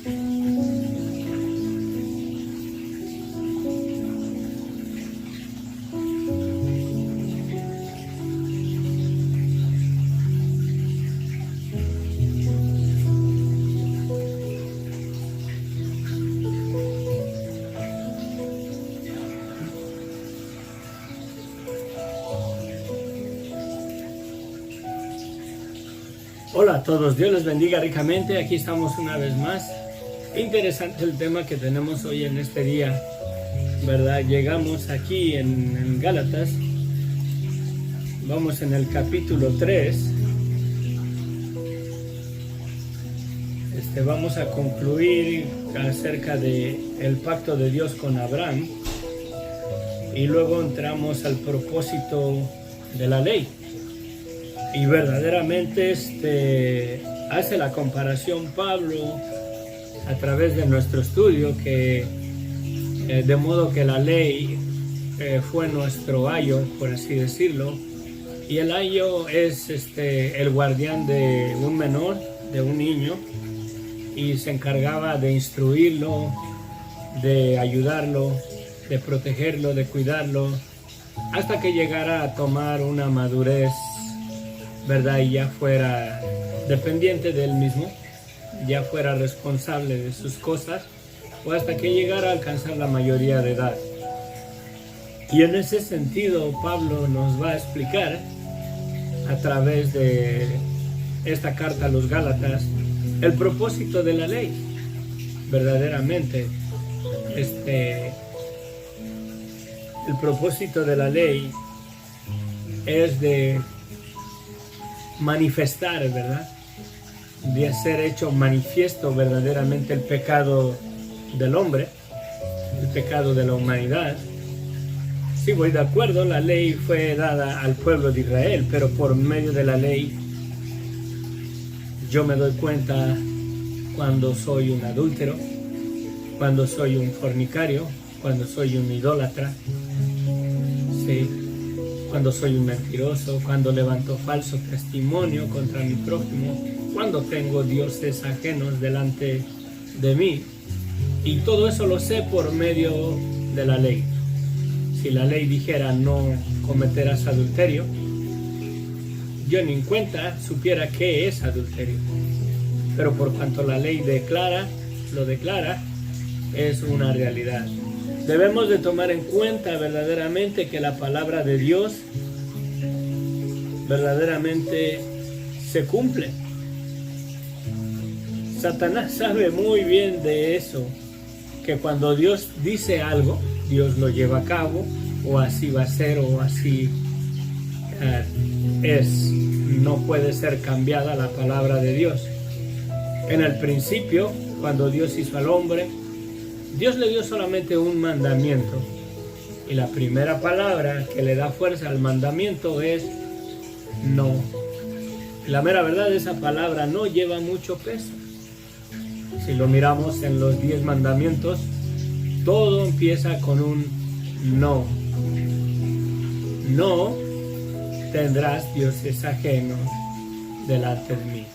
Hola a todos, Dios les bendiga ricamente. Aquí estamos una vez más. Interesante el tema que tenemos hoy en este día, ¿verdad? Llegamos aquí en Gálatas. Vamos en el capítulo 3. Vamos a concluir acerca del pacto de Dios con Abraham. Y luego entramos al propósito de la ley. Y verdaderamente hace la comparación Pablo a través de nuestro estudio que de modo que la ley fue nuestro ayo, por así decirlo, y el ayo es el guardián de un menor, de un niño, y se encargaba de instruirlo, de ayudarlo, de protegerlo, de cuidarlo, hasta que llegara a tomar una madurez, ¿verdad? Y ya fuera dependiente de él mismo, ya fuera responsable de sus cosas, o hasta que llegara a alcanzar la mayoría de edad. Y en ese sentido Pablo nos va a explicar a través de esta carta a los Gálatas el propósito de la ley. Verdaderamente el propósito de la ley es de manifestar, ¿verdad? De hacer hecho manifiesto verdaderamente el pecado del hombre, el pecado de la humanidad. Sí, voy de acuerdo, la ley fue dada al pueblo de Israel, pero por medio de la ley yo me doy cuenta cuando soy un adúltero, cuando soy un fornicario, cuando soy un idólatra, sí, cuando soy un mentiroso, cuando levanto falso testimonio contra mi prójimo, cuando tengo dioses ajenos delante de mí. Y todo eso lo sé por medio de la ley. Si la ley dijera no cometerás adulterio, yo ni en cuenta supiera qué es adulterio. Pero por cuanto la ley lo declara, es una realidad. Debemos de tomar en cuenta verdaderamente que la palabra de Dios verdaderamente se cumple. Satanás sabe muy bien de eso, que cuando Dios dice algo, Dios lo lleva a cabo, o así va a ser, o así es. No puede ser cambiada la palabra de Dios. En el principio, cuando Dios hizo al hombre, Dios le dio solamente un mandamiento, y la primera palabra que le da fuerza al mandamiento es no. La mera verdad, esa palabra no lleva mucho peso. Si lo miramos en los 10 mandamientos, todo empieza con un no. No tendrás dioses ajenos delante de mí.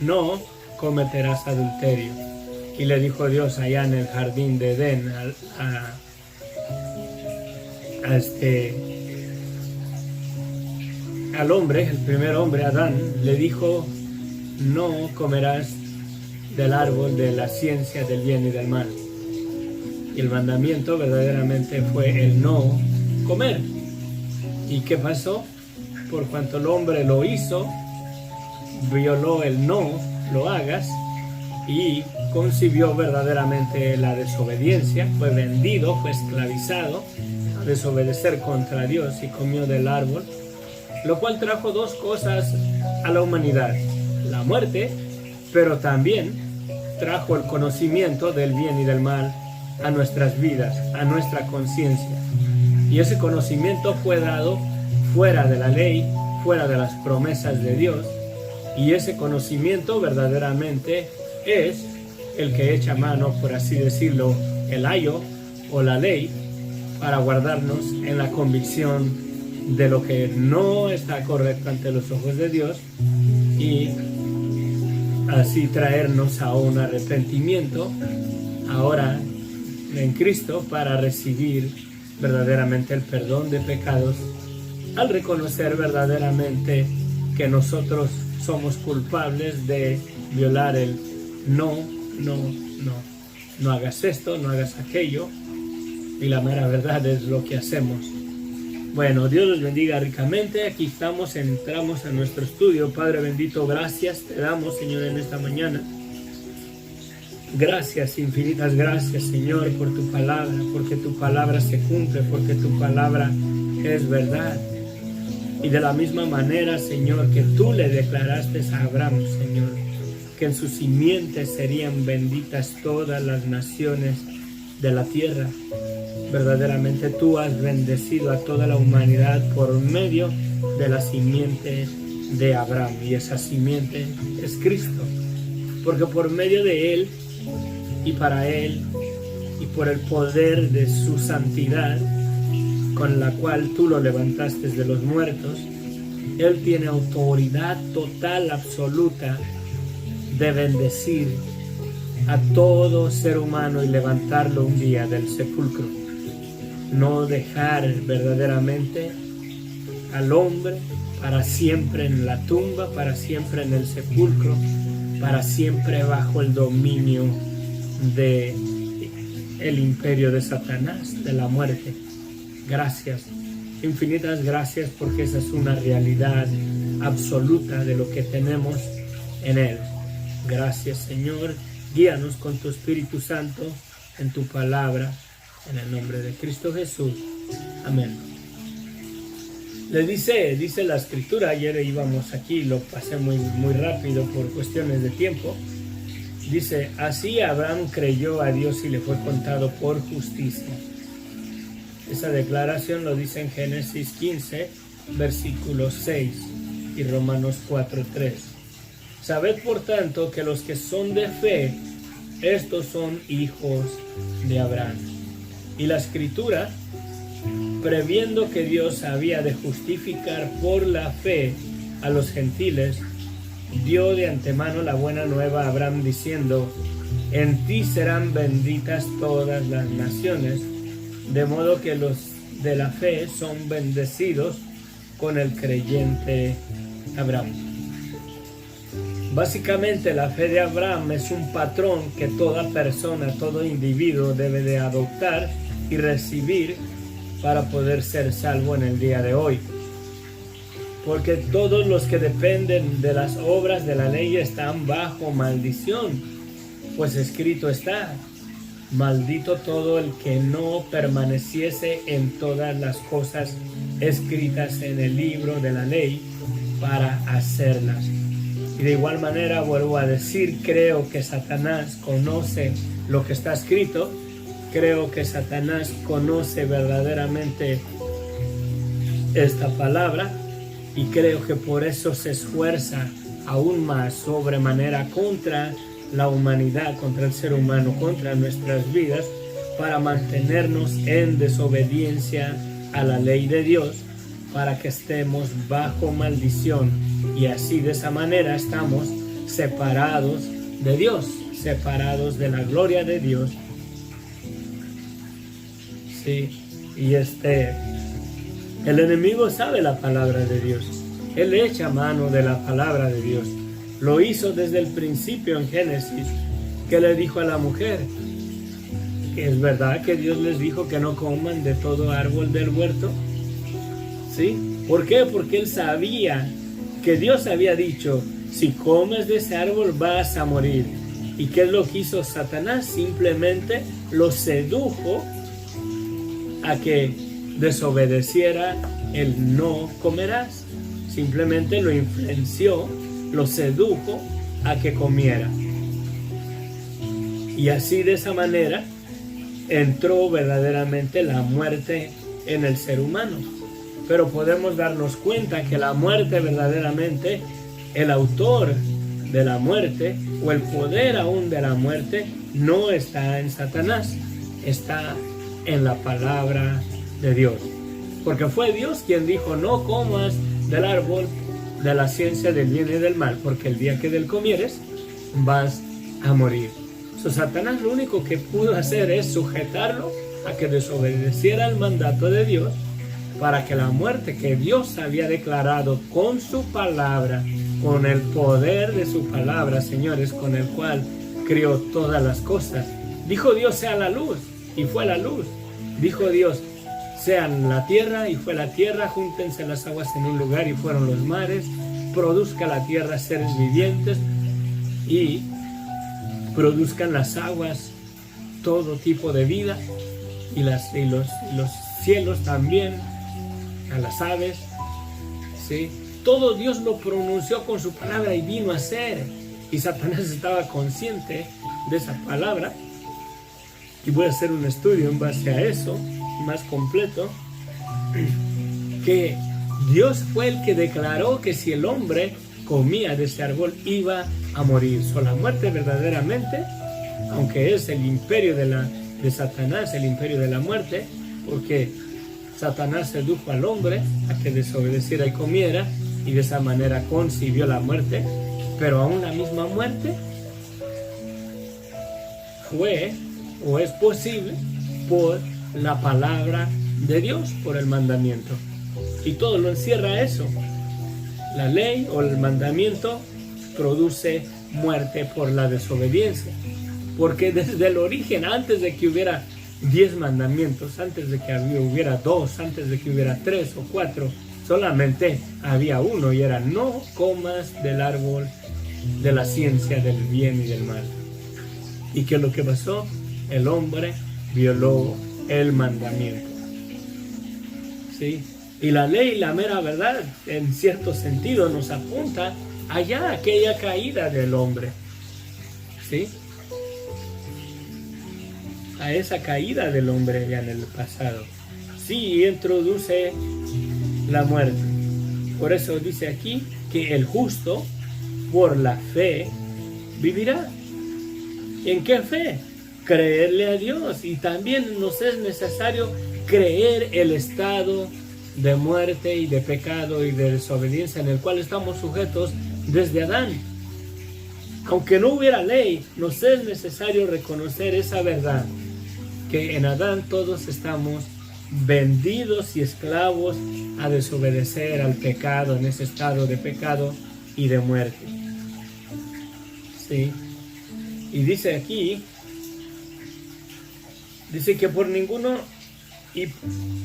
No cometerás adulterio. Y le dijo Dios allá en el jardín de Edén al hombre, el primer hombre, Adán, le dijo: no comerás del árbol de la ciencia del bien y del mal. Y el mandamiento verdaderamente fue el no comer. ¿Y qué pasó? Por cuanto el hombre lo hizo, violó el no lo hagas, y concibió verdaderamente la desobediencia, fue vendido, fue esclavizado a desobedecer contra Dios y comió del árbol, lo cual trajo dos cosas a la humanidad: la muerte, pero también trajo el conocimiento del bien y del mal a nuestras vidas, a nuestra conciencia. Y ese conocimiento fue dado fuera de la ley, fuera de las promesas de Dios, y ese conocimiento verdaderamente es el que echa mano, por así decirlo, el ayo o la ley, para guardarnos en la convicción de lo que no está correcto ante los ojos de Dios, y así traernos a un arrepentimiento ahora en Cristo para recibir verdaderamente el perdón de pecados, al reconocer verdaderamente que nosotros somos culpables de violar el no hagas esto, no hagas aquello, y la mera verdad es lo que hacemos. Bueno, Dios los bendiga ricamente. Aquí entramos a nuestro estudio. Padre bendito, gracias te damos, Señor, en esta mañana. Gracias, infinitas gracias, Señor, por tu palabra, porque tu palabra se cumple, porque tu palabra es verdad. Y de la misma manera, Señor, que tú le declaraste a Abraham, Señor, que en sus simientes serían benditas todas las naciones de la tierra. Verdaderamente tú has bendecido a toda la humanidad por medio de la simiente de Abraham, y esa simiente es Cristo, porque por medio de él y para él y por el poder de su santidad con la cual tú lo levantaste de los muertos, él tiene autoridad total, absoluta, de bendecir a todo ser humano y levantarlo un día del sepulcro. No dejar verdaderamente al hombre para siempre en la tumba, para siempre en el sepulcro, para siempre bajo el dominio de el imperio de Satanás, de la muerte. Gracias, infinitas gracias, porque esa es una realidad absoluta de lo que tenemos en él. Gracias, Señor. Guíanos con tu Espíritu Santo en tu palabra, en el nombre de Cristo Jesús. Amén. Le dice la Escritura, ayer íbamos aquí, lo pasé muy rápido por cuestiones de tiempo. Dice, así Abraham creyó a Dios y le fue contado por justicia. Esa declaración lo dice en Génesis 15, versículo 6 y Romanos 4:3. Sabed por tanto que los que son de fe, estos son hijos de Abraham. Y la Escritura, previendo que Dios había de justificar por la fe a los gentiles, dio de antemano la buena nueva a Abraham diciendo, en ti serán benditas todas las naciones, de modo que los de la fe son bendecidos con el creyente Abraham. Básicamente la fe de Abraham es un patrón que toda persona, todo individuo debe de adoptar y recibir para poder ser salvo en el día de hoy. Porque todos los que dependen de las obras de la ley están bajo maldición, pues escrito está, maldito todo el que no permaneciese en todas las cosas escritas en el libro de la ley para hacerlas. Y de igual manera vuelvo a decir, creo que Satanás conoce lo que está escrito, creo que Satanás conoce verdaderamente esta palabra, y creo que por eso se esfuerza aún más sobremanera contra la humanidad, contra el ser humano, contra nuestras vidas, para mantenernos en desobediencia a la ley de Dios, para que estemos bajo maldición, y así de esa manera estamos separados de Dios, separados de la gloria de Dios. Sí, y el enemigo sabe la palabra de Dios. Él echa mano de la palabra de Dios. Lo hizo desde el principio en Génesis, que le dijo a la mujer, que es verdad que Dios les dijo que no coman de todo árbol del huerto. ¿Sí? ¿Por qué? Porque él sabía que Dios había dicho, si comes de ese árbol vas a morir. ¿Y qué es lo que hizo Satanás? Simplemente lo sedujo a que desobedeciera el no comerás. Simplemente lo influenció, lo sedujo a que comiera. Y así de esa manera entró verdaderamente la muerte en el ser humano. Pero podemos darnos cuenta que la muerte verdaderamente, el autor de la muerte o el poder aún de la muerte no está en Satanás, está en la palabra de Dios. Porque fue Dios quien dijo, no comas del árbol de la ciencia del bien y del mal, porque el día que del comieres, vas a morir. Satanás lo único que pudo hacer es sujetarlo a que desobedeciera el mandato de Dios, para que la muerte que Dios había declarado con su palabra, con el poder de su palabra, señores, con el cual creó todas las cosas. Dijo Dios, sea la luz, y fue la luz. Dijo Dios, sean la tierra, y fue la tierra. Júntense las aguas en un lugar, y fueron los mares. Produzca la tierra seres vivientes, y produzcan las aguas todo tipo de vida, y los cielos también, a las aves, ¿sí? Todo Dios lo pronunció con su palabra y vino a ser. Y Satanás estaba consciente de esa palabra. Y voy a hacer un estudio en base a eso, más completo, que Dios fue el que declaró que si el hombre comía de ese árbol iba a morir. La muerte verdaderamente, aunque es el imperio de Satanás, el imperio de la muerte, porque Satanás sedujo al hombre a que desobedeciera y comiera, y de esa manera concibió la muerte, pero aún la misma muerte fue o es posible por la palabra de Dios, por el mandamiento. Y todo lo encierra eso. La ley o el mandamiento produce muerte por la desobediencia. Porque desde el origen, antes de que hubiera 10 mandamientos, antes de que hubiera 2, antes de que hubiera 3 o 4, solamente había uno, y era: no comas del árbol de la ciencia del bien y del mal. ¿Y qué es lo que pasó? El hombre violó el mandamiento. ¿Sí? Y la ley, la mera verdad, en cierto sentido nos apunta allá a aquella caída del hombre. ¿Sí? A esa caída del hombre ya en el pasado. Sí, introduce la muerte. Por eso dice aquí que el justo por la fe vivirá. ¿En qué fe? Creerle a Dios. Y también nos es necesario creer el estado de muerte y de pecado y de desobediencia en el cual estamos sujetos desde Adán. Aunque no hubiera ley, nos es necesario reconocer esa verdad, que en Adán todos estamos vendidos y esclavos a desobedecer al pecado, en ese estado de pecado y de muerte. ¿Sí? Y dice aquí, dice que por ninguno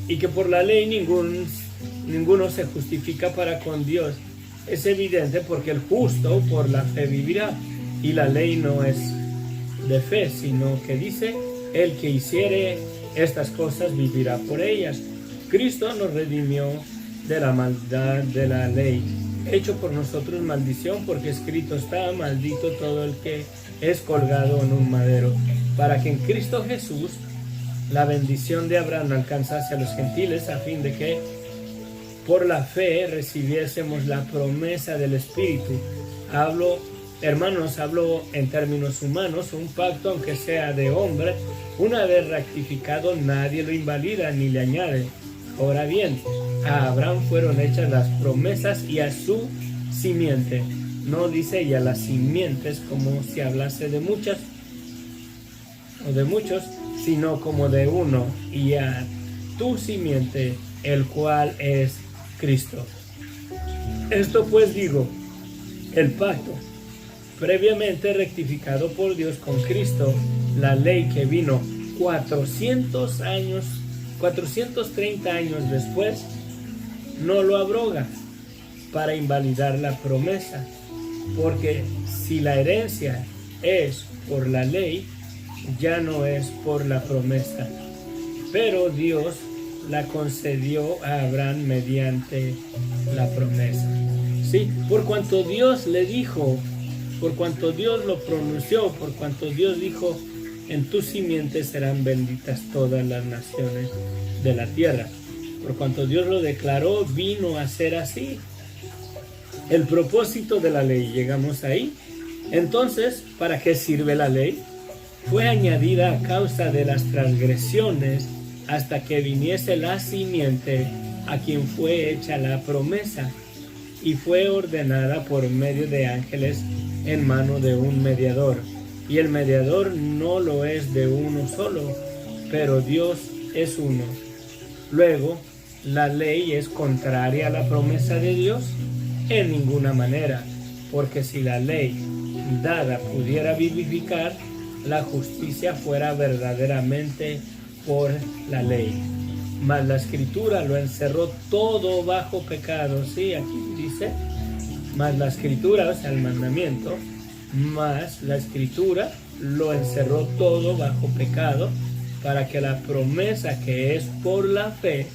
y que por la ley ninguno se justifica para con Dios. Es evidente, porque el justo por la fe vivirá, y la ley no es de fe, sino que dice: el que hiciere estas cosas vivirá por ellas. Cristo nos redimió de la maldad de la ley, hecho por nosotros maldición, porque escrito está: maldito todo el que es colgado en un madero, para que en Cristo Jesús la bendición de Abraham alcanzase a los gentiles, a fin de que por la fe recibiésemos la promesa del Espíritu. Hermanos, hablo en términos humanos. Un pacto, aunque sea de hombre, una vez rectificado, nadie lo invalida ni le añade. Ahora bien, a Abraham fueron hechas las promesas y a su simiente. No dice y a las simientes como si hablase de muchas o de muchos, sino como de uno, y a tu simiente, el cual es Cristo. Esto pues digo, el pacto previamente rectificado por Dios con Cristo, la ley que vino 430 años después, no lo abroga para invalidar la promesa, porque si la herencia es por la ley, ya no es por la promesa, pero Dios la concedió a Abraham mediante la promesa. Sí, por cuanto Dios le dijo, por cuanto Dios lo pronunció, por cuanto Dios dijo: en tu simiente serán benditas todas las naciones de la tierra. Por cuanto Dios lo declaró, vino a ser así. El propósito de la ley, llegamos ahí. Entonces, ¿para qué sirve la ley? Fue añadida a causa de las transgresiones, hasta que viniese la simiente a quien fue hecha la promesa, y fue ordenada por medio de ángeles en mano de un mediador. Y el mediador no lo es de uno solo, pero Dios es uno. Luego, ¿la ley es contraria a la promesa de Dios? En ninguna manera, porque si la ley dada pudiera vivificar, la justicia fuera verdaderamente por la ley. Mas la Escritura lo encerró todo bajo pecado. Sí, aquí dice, mas la Escritura, o sea, el mandamiento, mas la Escritura lo encerró todo bajo pecado, para que la promesa que es por la fe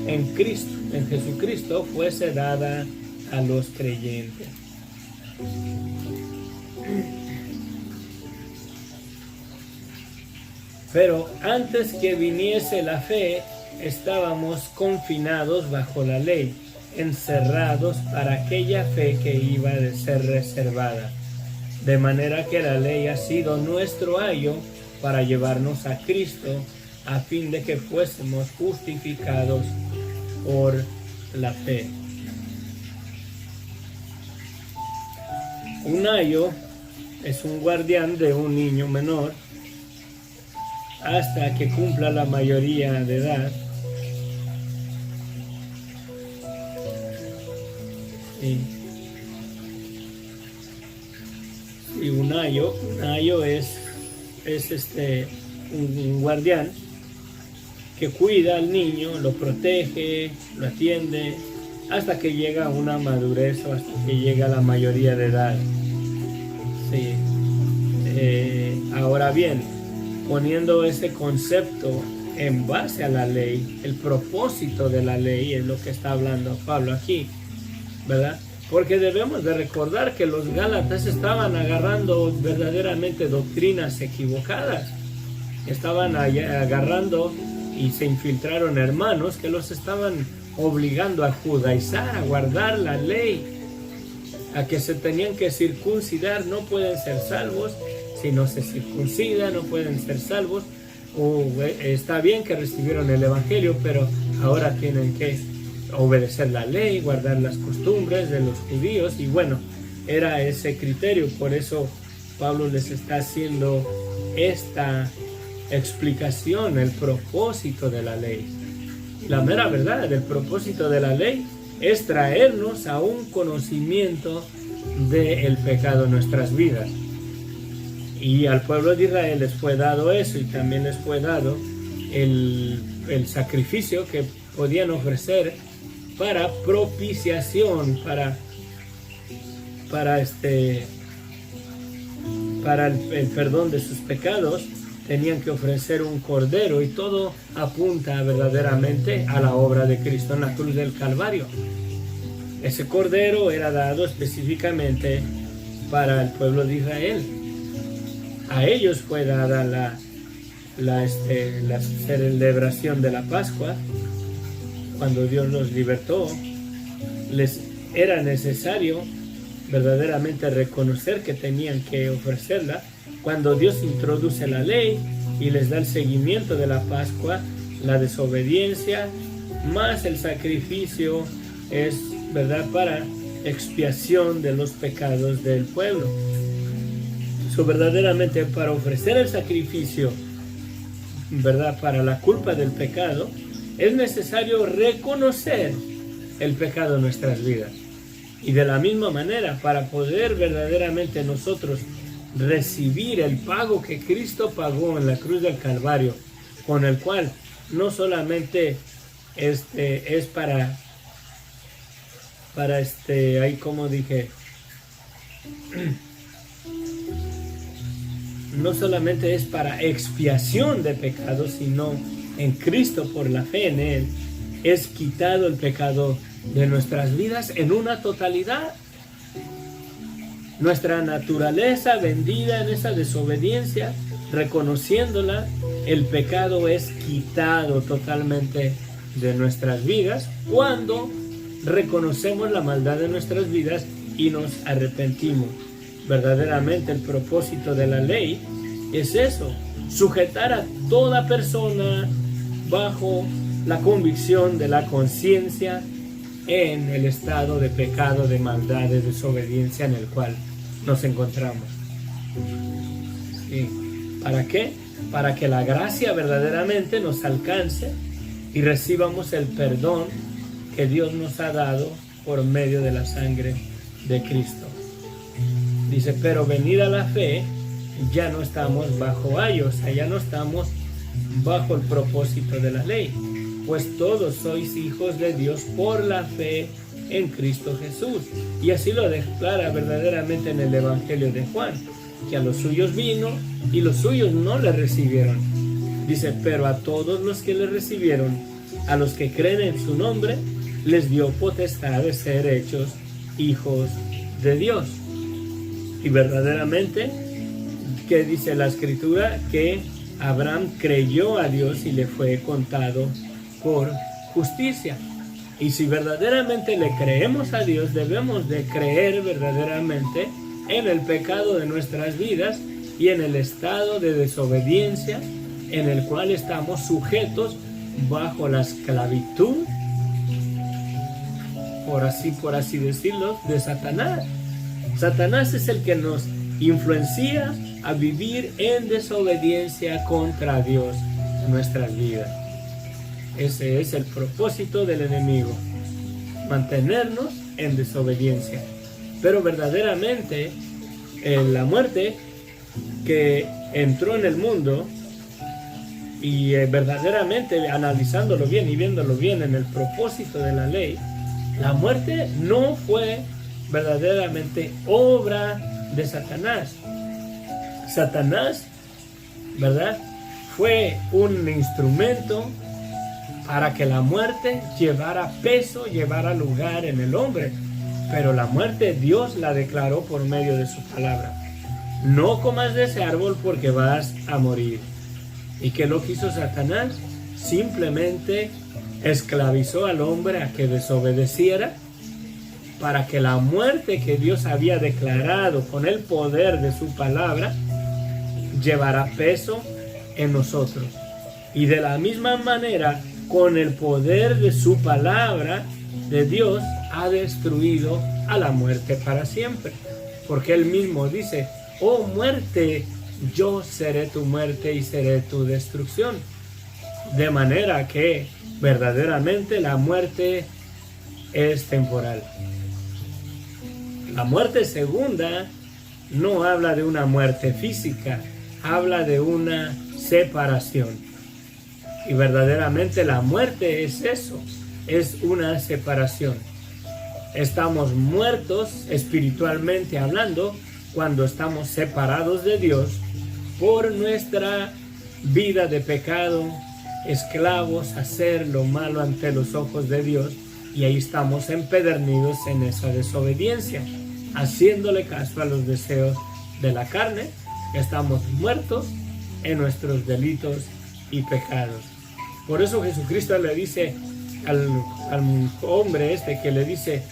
en Cristo, en Jesucristo, fuese dada a los creyentes. Pero antes que viniese la fe, estábamos confinados bajo la ley, encerrados para aquella fe que iba a ser reservada. De manera que la ley ha sido nuestro ayo para llevarnos a Cristo, a fin de que fuésemos justificados por la fe. Un ayo es un guardián de un niño menor hasta que cumpla la mayoría de edad. Y un ayo es un guardián que cuida al niño, lo protege, lo atiende, hasta que llega a una madurez o hasta que llega a la mayoría de edad. Sí. Ahora bien, poniendo ese concepto en base a la ley, el propósito de la ley es lo que está hablando Pablo aquí, ¿verdad? Porque debemos de recordar que los gálatas estaban agarrando verdaderamente doctrinas equivocadas. Estaban agarrando y se infiltraron hermanos que los estaban obligando a judaizar, a guardar la ley, a que se tenían que circuncidar. No pueden ser salvos si no se circuncidan, no pueden ser salvos. Está bien que recibieron el evangelio, pero ahora tienen que obedecer la ley, guardar las costumbres de los judíos. Y bueno, era ese criterio. Por eso Pablo les está haciendo esta explicación, el propósito de la ley. La mera verdad, el propósito de la ley es traernos a un conocimiento del pecado en nuestras vidas. Y al pueblo de Israel les fue dado eso, y también les fue dado el sacrificio que podían ofrecer para propiciación, para el perdón de sus pecados. Tenían que ofrecer un cordero, y todo apunta verdaderamente a la obra de Cristo en la cruz del Calvario. Ese cordero era dado específicamente para el pueblo de Israel. A ellos fue dada la celebración de la Pascua. Cuando Dios los libertó, les era necesario verdaderamente reconocer que tenían que ofrecerla. Cuando Dios introduce la ley y les da el seguimiento de la Pascua, la desobediencia más el sacrificio es, ¿verdad?, para expiación de los pecados del pueblo. Verdaderamente, para ofrecer el sacrificio, ¿verdad?, para la culpa del pecado, es necesario reconocer el pecado en nuestras vidas. Y de la misma manera, para poder verdaderamente nosotros recibir el pago que Cristo pagó en la cruz del Calvario, con el cual no solamente es ahí como dije, no solamente es para expiación de pecados, sino en Cristo, por la fe en Él, es quitado el pecado de nuestras vidas en una totalidad. Nuestra naturaleza vendida en esa desobediencia, reconociéndola, el pecado es quitado totalmente de nuestras vidas cuando reconocemos la maldad de nuestras vidas y nos arrepentimos. Verdaderamente el propósito de la ley es eso, sujetar a toda persona bajo la convicción de la conciencia en el estado de pecado, de maldad, de desobediencia en el cual nos encontramos. ¿Sí? ¿Para qué? Para que la gracia verdaderamente nos alcance y recibamos el perdón que Dios nos ha dado por medio de la sangre de Cristo. Dice, pero venida la fe, ya no estamos bajo ayo, o sea, ya no estamos bajo el propósito de la ley, pues todos sois hijos de Dios por la fe en Cristo Jesús. Y así lo declara verdaderamente en el Evangelio de Juan, que a los suyos vino y los suyos no le recibieron. Dice, pero a todos los que le recibieron, a los que creen en su nombre, les dio potestad de ser hechos hijos de Dios. Y verdaderamente, ¿qué dice la Escritura? Que Abraham creyó a Dios y le fue contado por justicia. Y si verdaderamente le creemos a Dios, debemos de creer verdaderamente en el pecado de nuestras vidas y en el estado de desobediencia en el cual estamos sujetos bajo la esclavitud, por así decirlo, de Satanás. Satanás es el que nos influencia a vivir en desobediencia contra Dios en nuestras vidas. Ese es el propósito del enemigo, mantenernos en desobediencia. Pero verdaderamente la muerte que entró en el mundo, y verdaderamente analizándolo bien y viéndolo bien en el propósito de la ley, la muerte no fue verdaderamente obra de Satanás. Satanás, ¿verdad?, fue un instrumento para que la muerte llevara peso, llevara lugar en el hombre. Pero la muerte Dios la declaró por medio de su palabra. No comas de ese árbol porque vas a morir. ¿Y qué lo que hizo Satanás? Simplemente esclavizó al hombre a que desobedeciera para que la muerte que Dios había declarado con el poder de su palabra llevara peso en nosotros. Y de la misma manera, con el poder de su palabra de Dios, ha destruido a la muerte para siempre. Porque él mismo dice, oh muerte, yo seré tu muerte y seré tu destrucción. De manera que verdaderamente la muerte es temporal. La muerte segunda no habla de una muerte física, habla de una separación. Y verdaderamente la muerte es eso, es una separación. Estamos muertos espiritualmente hablando cuando estamos separados de Dios por nuestra vida de pecado, esclavos a hacer lo malo ante los ojos de Dios, y ahí estamos empedernidos en esa desobediencia, haciéndole caso a los deseos de la carne. Estamos muertos en nuestros delitos y pecados. Por eso Jesucristo le dice al hombre que le dice,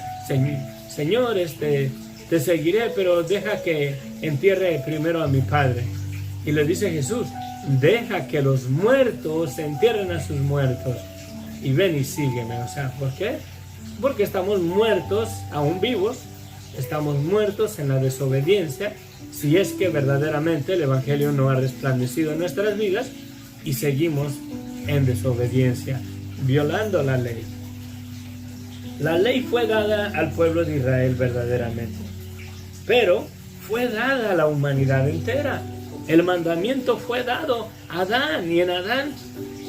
Señor, te seguiré, pero deja que entierre primero a mi padre. Y le dice Jesús, deja que los muertos entierren a sus muertos y ven y sígueme. O sea, ¿por qué? Porque estamos muertos, aún vivos, estamos muertos en la desobediencia, si es que verdaderamente el Evangelio no ha resplandecido en nuestras vidas y seguimos en desobediencia, violando la ley. La ley fue dada al pueblo de Israel verdaderamente, pero fue dada a la humanidad entera. El mandamiento fue dado a Adán, y en Adán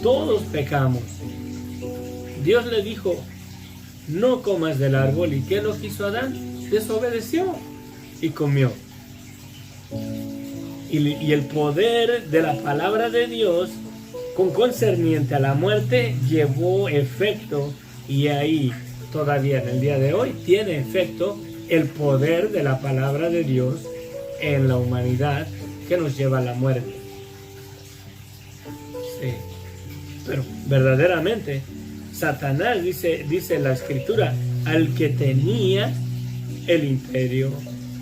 todos pecamos. Dios le dijo, no comas del árbol. ¿Y qué lo hizo Adán? Desobedeció y comió. Y el poder de la palabra de Dios con concerniente a la muerte llevó efecto, y ahí todavía en el día de hoy tiene efecto el poder de la palabra de Dios en la humanidad que nos lleva a la muerte. Sí. Pero verdaderamente Satanás, dice la Escritura, al que tenía el imperio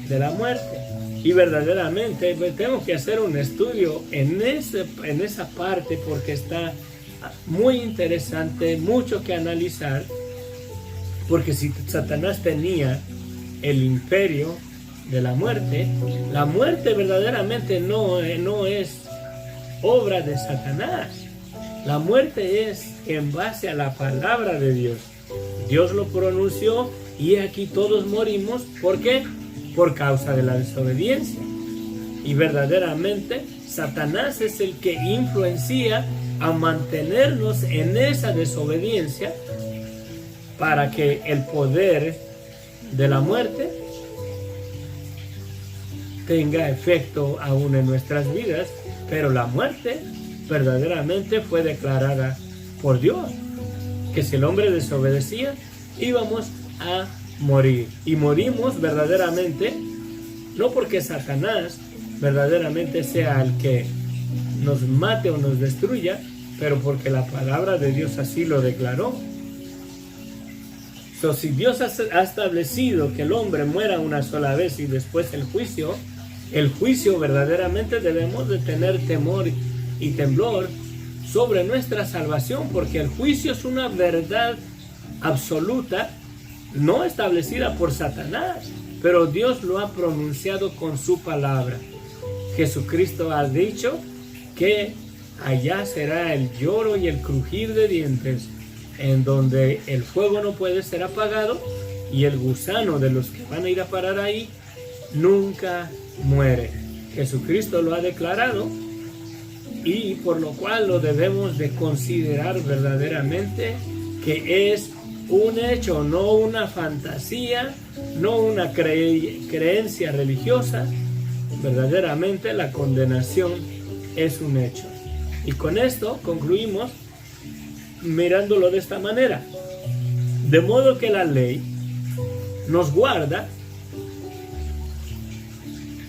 de la muerte. Y verdaderamente tengo que hacer un estudio en esa parte, porque está muy interesante, mucho que analizar. Porque si Satanás tenía el imperio de la muerte verdaderamente no es obra de Satanás. La muerte es en base a la palabra de Dios. Dios lo pronunció y aquí todos morimos. ¿Por qué? Por causa de la desobediencia. Y verdaderamente Satanás es el que influencia a mantenernos en esa desobediencia para que el poder de la muerte tenga efecto aún en nuestras vidas. Pero la muerte verdaderamente fue declarada por Dios, que si el hombre desobedecía, íbamos a morir. Y morimos verdaderamente, no porque Satanás verdaderamente sea el que nos mate o nos destruya, pero porque la palabra de Dios así lo declaró. Si Dios ha establecido que el hombre muera una sola vez y después el juicio verdaderamente debemos de tener temor y temblor sobre nuestra salvación, porque el juicio es una verdad absoluta, no establecida por Satanás, pero Dios lo ha pronunciado con su palabra. Jesucristo ha dicho que allá será el lloro y el crujir de dientes, en donde el fuego no puede ser apagado y el gusano de los que van a ir a parar ahí nunca muere. Jesucristo lo ha declarado y por lo cual lo debemos de considerar verdaderamente que es un hecho, no una fantasía, no una creencia religiosa. Verdaderamente la condenación es un hecho. Y con esto concluimos mirándolo de esta manera. De modo que la ley nos guarda,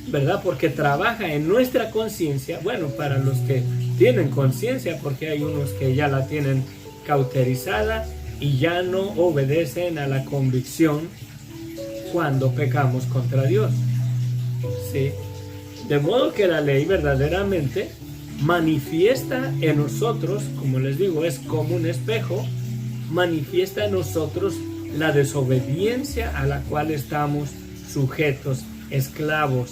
¿verdad? Porque trabaja en nuestra conciencia. Bueno, para los que tienen conciencia, porque hay unos que ya la tienen cauterizada y ya no obedecen a la convicción cuando pecamos contra Dios. ¿Sí? De modo que la ley verdaderamente manifiesta en nosotros, como les digo, es como un espejo, manifiesta en nosotros la desobediencia a la cual estamos sujetos, esclavos.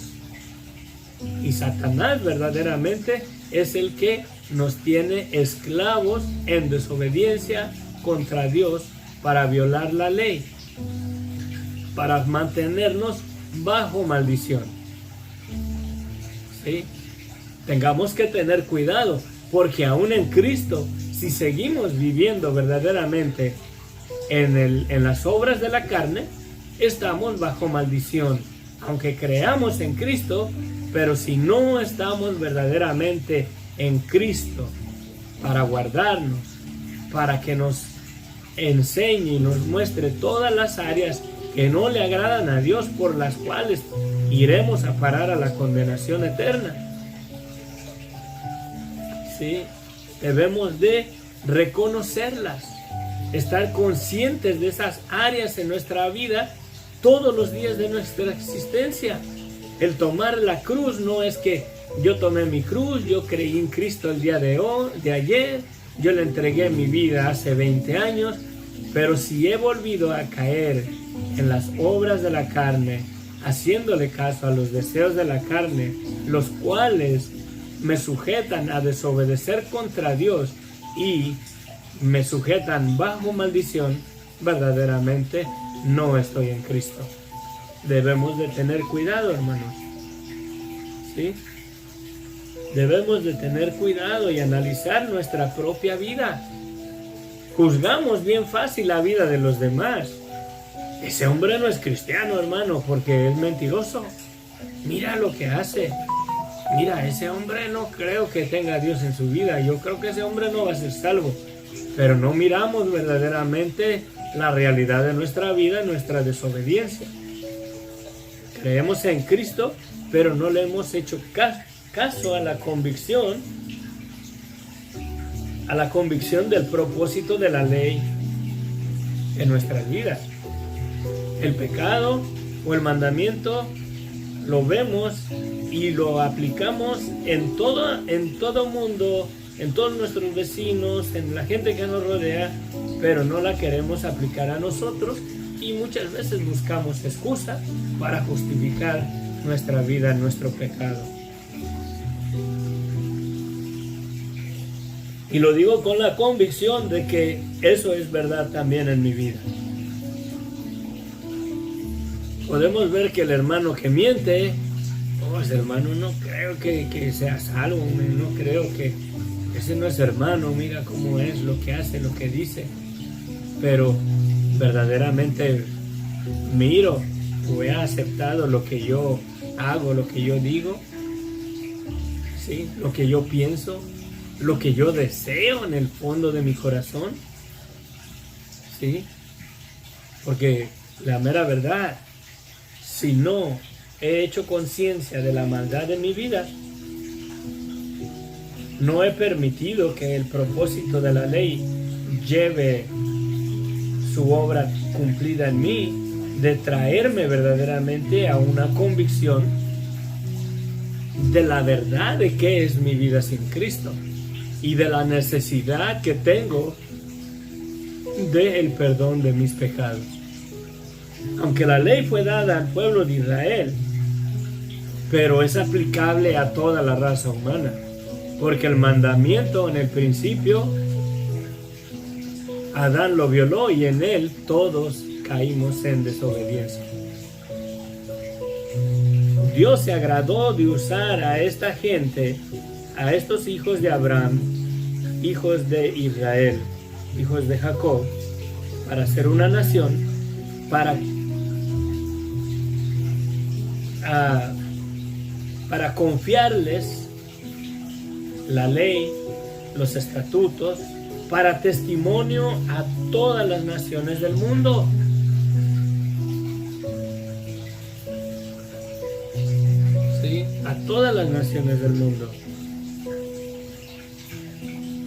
Y Satanás verdaderamente es el que nos tiene esclavos en desobediencia contra Dios para violar la ley, para mantenernos bajo maldición. ¿Sí? Tengamos que tener cuidado, porque aún en Cristo, si seguimos viviendo verdaderamente en las obras de la carne, estamos bajo maldición. Aunque creamos en Cristo, pero si no estamos verdaderamente en Cristo para guardarnos, para que nos enseñe y nos muestre todas las áreas que no le agradan a Dios, por las cuales iremos a parar a la condenación eterna. ¿Sí? Debemos de reconocerlas, estar conscientes de esas áreas en nuestra vida todos los días de nuestra existencia. El tomar la cruz no es que yo tomé mi cruz, yo creí en Cristo el día de ayer, yo le entregué mi vida hace 20 años, pero si he volvido a caer en las obras de la carne, haciéndole caso a los deseos de la carne, los cuales me sujetan a desobedecer contra Dios y me sujetan bajo maldición, verdaderamente no estoy en Cristo. Debemos de tener cuidado, hermanos. ¿Sí? Debemos de tener cuidado y analizar nuestra propia vida. Juzgamos bien fácil la vida de los demás. Ese hombre no es cristiano, hermano, porque es mentiroso. Mira lo que hace. Mira, ese hombre no creo que tenga a Dios en su vida. Yo creo que ese hombre no va a ser salvo. Pero no miramos verdaderamente la realidad de nuestra vida, nuestra desobediencia. Creemos en Cristo, pero no le hemos hecho caso a la convicción del propósito de la ley en nuestras vidas. El pecado o el mandamiento lo vemos y lo aplicamos en todo mundo, en todos nuestros vecinos, en la gente que nos rodea, pero no la queremos aplicar a nosotros y muchas veces buscamos excusas para justificar nuestra vida, nuestro pecado. Y lo digo con la convicción de que eso es verdad también en mi vida. Podemos ver que el hermano que miente, ese hermano no creo que sea salvo, no creo que ese no es hermano, mira cómo es, lo que hace, lo que dice. Pero verdaderamente miro o he aceptado lo que yo hago, lo que yo digo, ¿sí? Lo que yo pienso, lo que yo deseo en el fondo de mi corazón, ¿sí? Porque la mera verdad, si no he hecho conciencia de la maldad de mi vida, no he permitido que el propósito de la ley lleve su obra cumplida en mí, de traerme verdaderamente a una convicción de la verdad de qué es mi vida sin Cristo y de la necesidad que tengo del perdón de mis pecados. Aunque la ley fue dada al pueblo de Israel, pero es aplicable a toda la raza humana, porque el mandamiento en el principio Adán lo violó y en él todos caímos en desobediencia. Dios se agradó de usar a esta gente, a estos hijos de Abraham, hijos de Israel, hijos de Jacob, para hacer una nación, para confiarles la ley, los estatutos, para testimonio a todas las naciones del mundo. ¿Sí? A todas las naciones del mundo.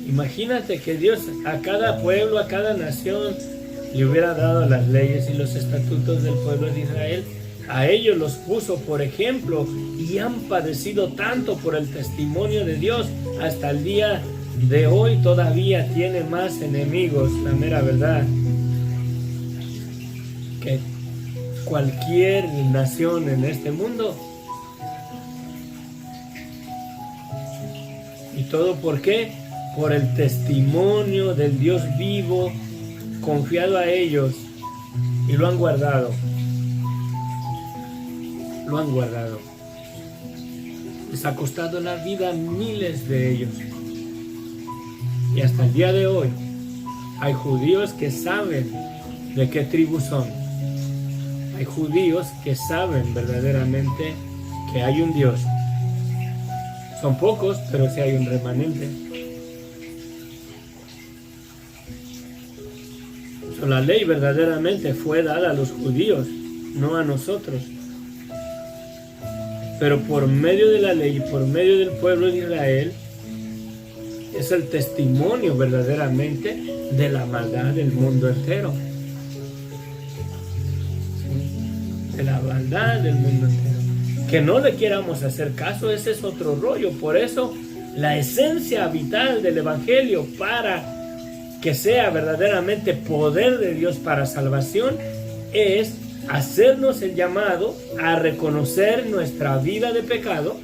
Imagínate que Dios a cada pueblo, a cada nación, le hubiera dado las leyes y los estatutos del pueblo de Israel. A ellos los puso por ejemplo y han padecido tanto por el testimonio de Dios. Hasta el día de hoy todavía tiene más enemigos, la mera verdad, que cualquier nación en este mundo. ¿Y todo por qué? Por el testimonio del Dios vivo confiado a ellos, y lo han guardado. Lo han guardado. Les ha costado la vida a miles de ellos. Y hasta el día de hoy hay judíos que saben de qué tribu son. Hay judíos que saben verdaderamente que hay un Dios. Son pocos, pero sí hay un remanente. La ley verdaderamente fue dada a los judíos, no a nosotros. Pero por medio de la ley y por medio del pueblo de Israel, es el testimonio verdaderamente de la maldad del mundo entero. De la maldad del mundo entero. Que no le quieramos hacer caso, ese es otro rollo. Por eso, la esencia vital del Evangelio para que sea verdaderamente poder de Dios para salvación es hacernos el llamado a reconocer nuestra vida de pecado,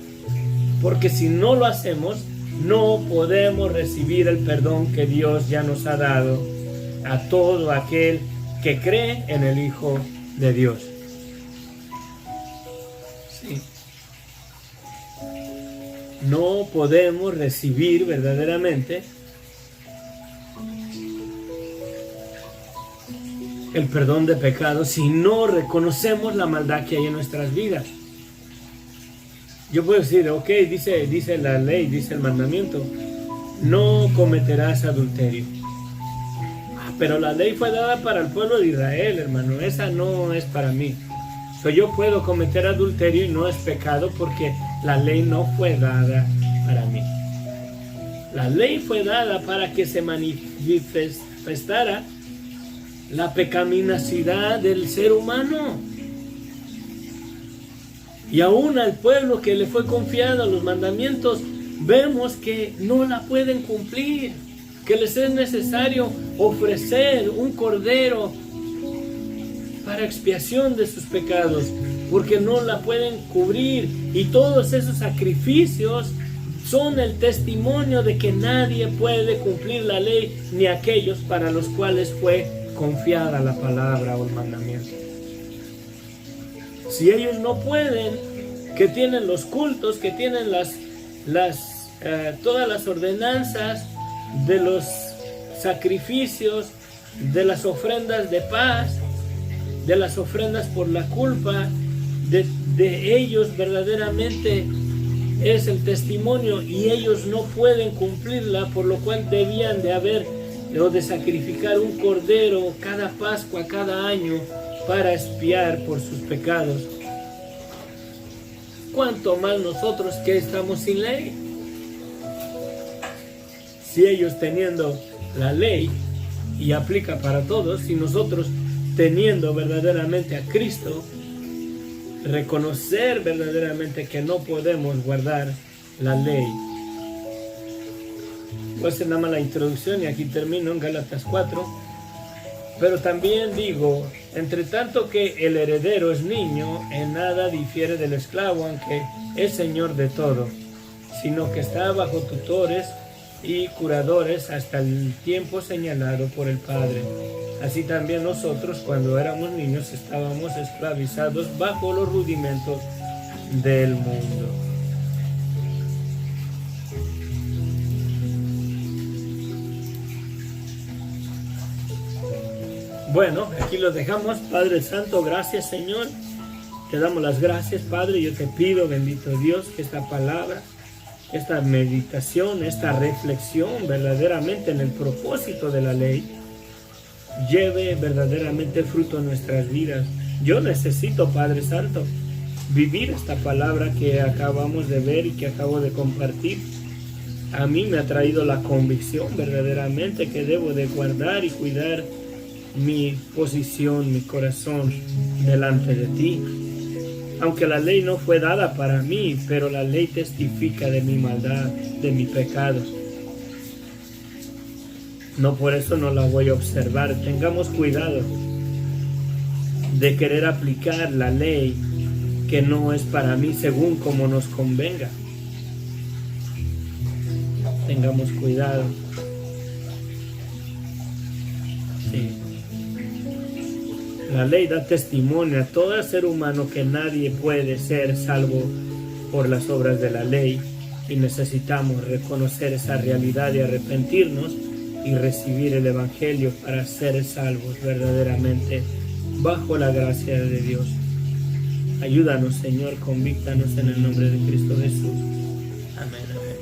porque si no lo hacemos, no podemos recibir el perdón que Dios ya nos ha dado a todo aquel que cree en el Hijo de Dios. Sí. No podemos recibir verdaderamente el perdón de pecados si no reconocemos la maldad que hay en nuestras vidas. Yo puedo decir, ok, dice la ley, dice el mandamiento, no cometerás adulterio. Pero la ley fue dada para el pueblo de Israel, hermano, esa no es para mí. Yo puedo cometer adulterio y no es pecado porque la ley no fue dada para mí. La ley fue dada para que se manifestara la pecaminosidad del ser humano. Y aún al pueblo que le fue confiado los mandamientos, vemos que no la pueden cumplir, que les es necesario ofrecer un cordero para expiación de sus pecados, porque no la pueden cubrir. Y todos esos sacrificios son el testimonio de que nadie puede cumplir la ley, ni aquellos para los cuales fue confiada la palabra o el mandamiento. Si ellos no pueden, que tienen los cultos, que tienen todas las ordenanzas de los sacrificios, de las ofrendas de paz, de las ofrendas por la culpa, de ellos verdaderamente es el testimonio, y ellos no pueden cumplirla, por lo cual debían de haber o de sacrificar un cordero cada Pascua, cada año, para expiar por sus pecados. ¿Cuánto más nosotros que estamos sin ley? Si ellos teniendo la ley, y aplica para todos, y nosotros teniendo verdaderamente a Cristo, reconocer verdaderamente que no podemos guardar la ley. Pues es nada más la introducción, y aquí termino en Gálatas 4. Pero también digo, entre tanto que el heredero es niño, en nada difiere del esclavo, aunque es señor de todo, sino que está bajo tutores y curadores hasta el tiempo señalado por el Padre. Así también nosotros, cuando éramos niños, estábamos esclavizados bajo los rudimentos del mundo. Bueno, aquí lo dejamos. Padre Santo, gracias, Señor. Te damos las gracias, Padre. Yo te pido, bendito Dios, que esta palabra, esta meditación, esta reflexión verdaderamente en el propósito de la ley, lleve verdaderamente fruto en nuestras vidas. Yo necesito, Padre Santo, vivir esta palabra que acabamos de ver y que acabo de compartir. A mí me ha traído la convicción verdaderamente que debo de guardar y cuidar mi posición, mi corazón delante de ti. Aunque la ley no fue dada para mí, pero la ley testifica de mi maldad, de mi pecado. No por eso no la voy a observar. Tengamos cuidado de querer aplicar la ley que no es para mí según como nos convenga. Tengamos cuidado. Sí. La ley da testimonio a todo ser humano que nadie puede ser salvo por las obras de la ley, y necesitamos reconocer esa realidad y arrepentirnos y recibir el Evangelio para ser salvos verdaderamente bajo la gracia de Dios. Ayúdanos, Señor, convíctanos en el nombre de Cristo Jesús. Amén, amén.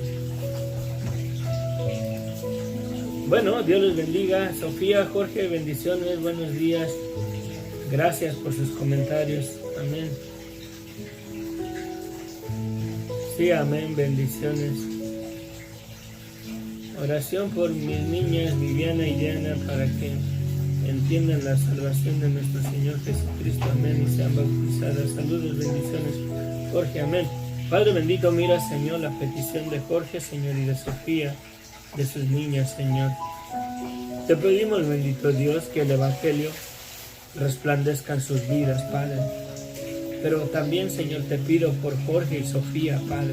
Bueno, Dios les bendiga. Sofía, Jorge, bendiciones, buenos días. Gracias por sus comentarios. Amén. Sí, amén, bendiciones. Oración por mis niñas Viviana y Diana para que entiendan la salvación de nuestro Señor Jesucristo. Amén. Y sean bautizadas. Saludos, bendiciones. Jorge, amén. Padre bendito, mira, Señor, la petición de Jorge, Señor, y de Sofía, de sus niñas, Señor. Te pedimos, bendito Dios, que el Evangelio resplandezca en sus vidas, Padre. Pero también, Señor, te pido por Jorge y Sofía, Padre,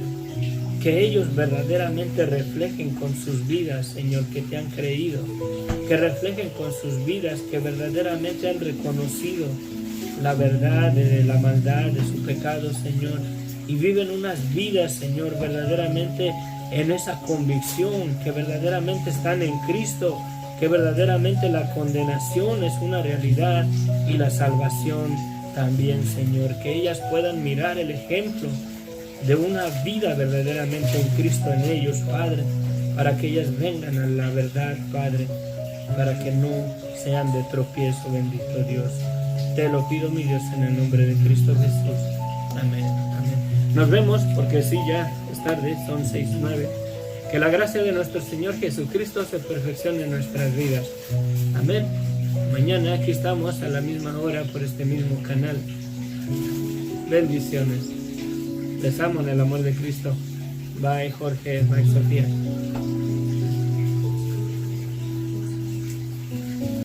que ellos verdaderamente reflejen con sus vidas, Señor, que te han creído, que reflejen con sus vidas que verdaderamente han reconocido la verdad de la maldad de su pecado, Señor, y viven unas vidas, Señor, verdaderamente en esa convicción, que verdaderamente están en Cristo, que verdaderamente la condenación es una realidad y la salvación también, Señor. Que ellas puedan mirar el ejemplo de una vida verdaderamente en Cristo en ellos, Padre, para que ellas vengan a la verdad, Padre, para que no sean de tropiezo, bendito Dios. Te lo pido, mi Dios, en el nombre de Cristo Jesús. Amén, amén. Nos vemos, porque sí, ya es tarde, son 6:09. Que la gracia de nuestro Señor Jesucristo se perfeccione en nuestras vidas. Amén. Mañana aquí estamos a la misma hora por este mismo canal. Bendiciones. Les amo en el amor de Cristo. Bye, Jorge. Bye, Sofía.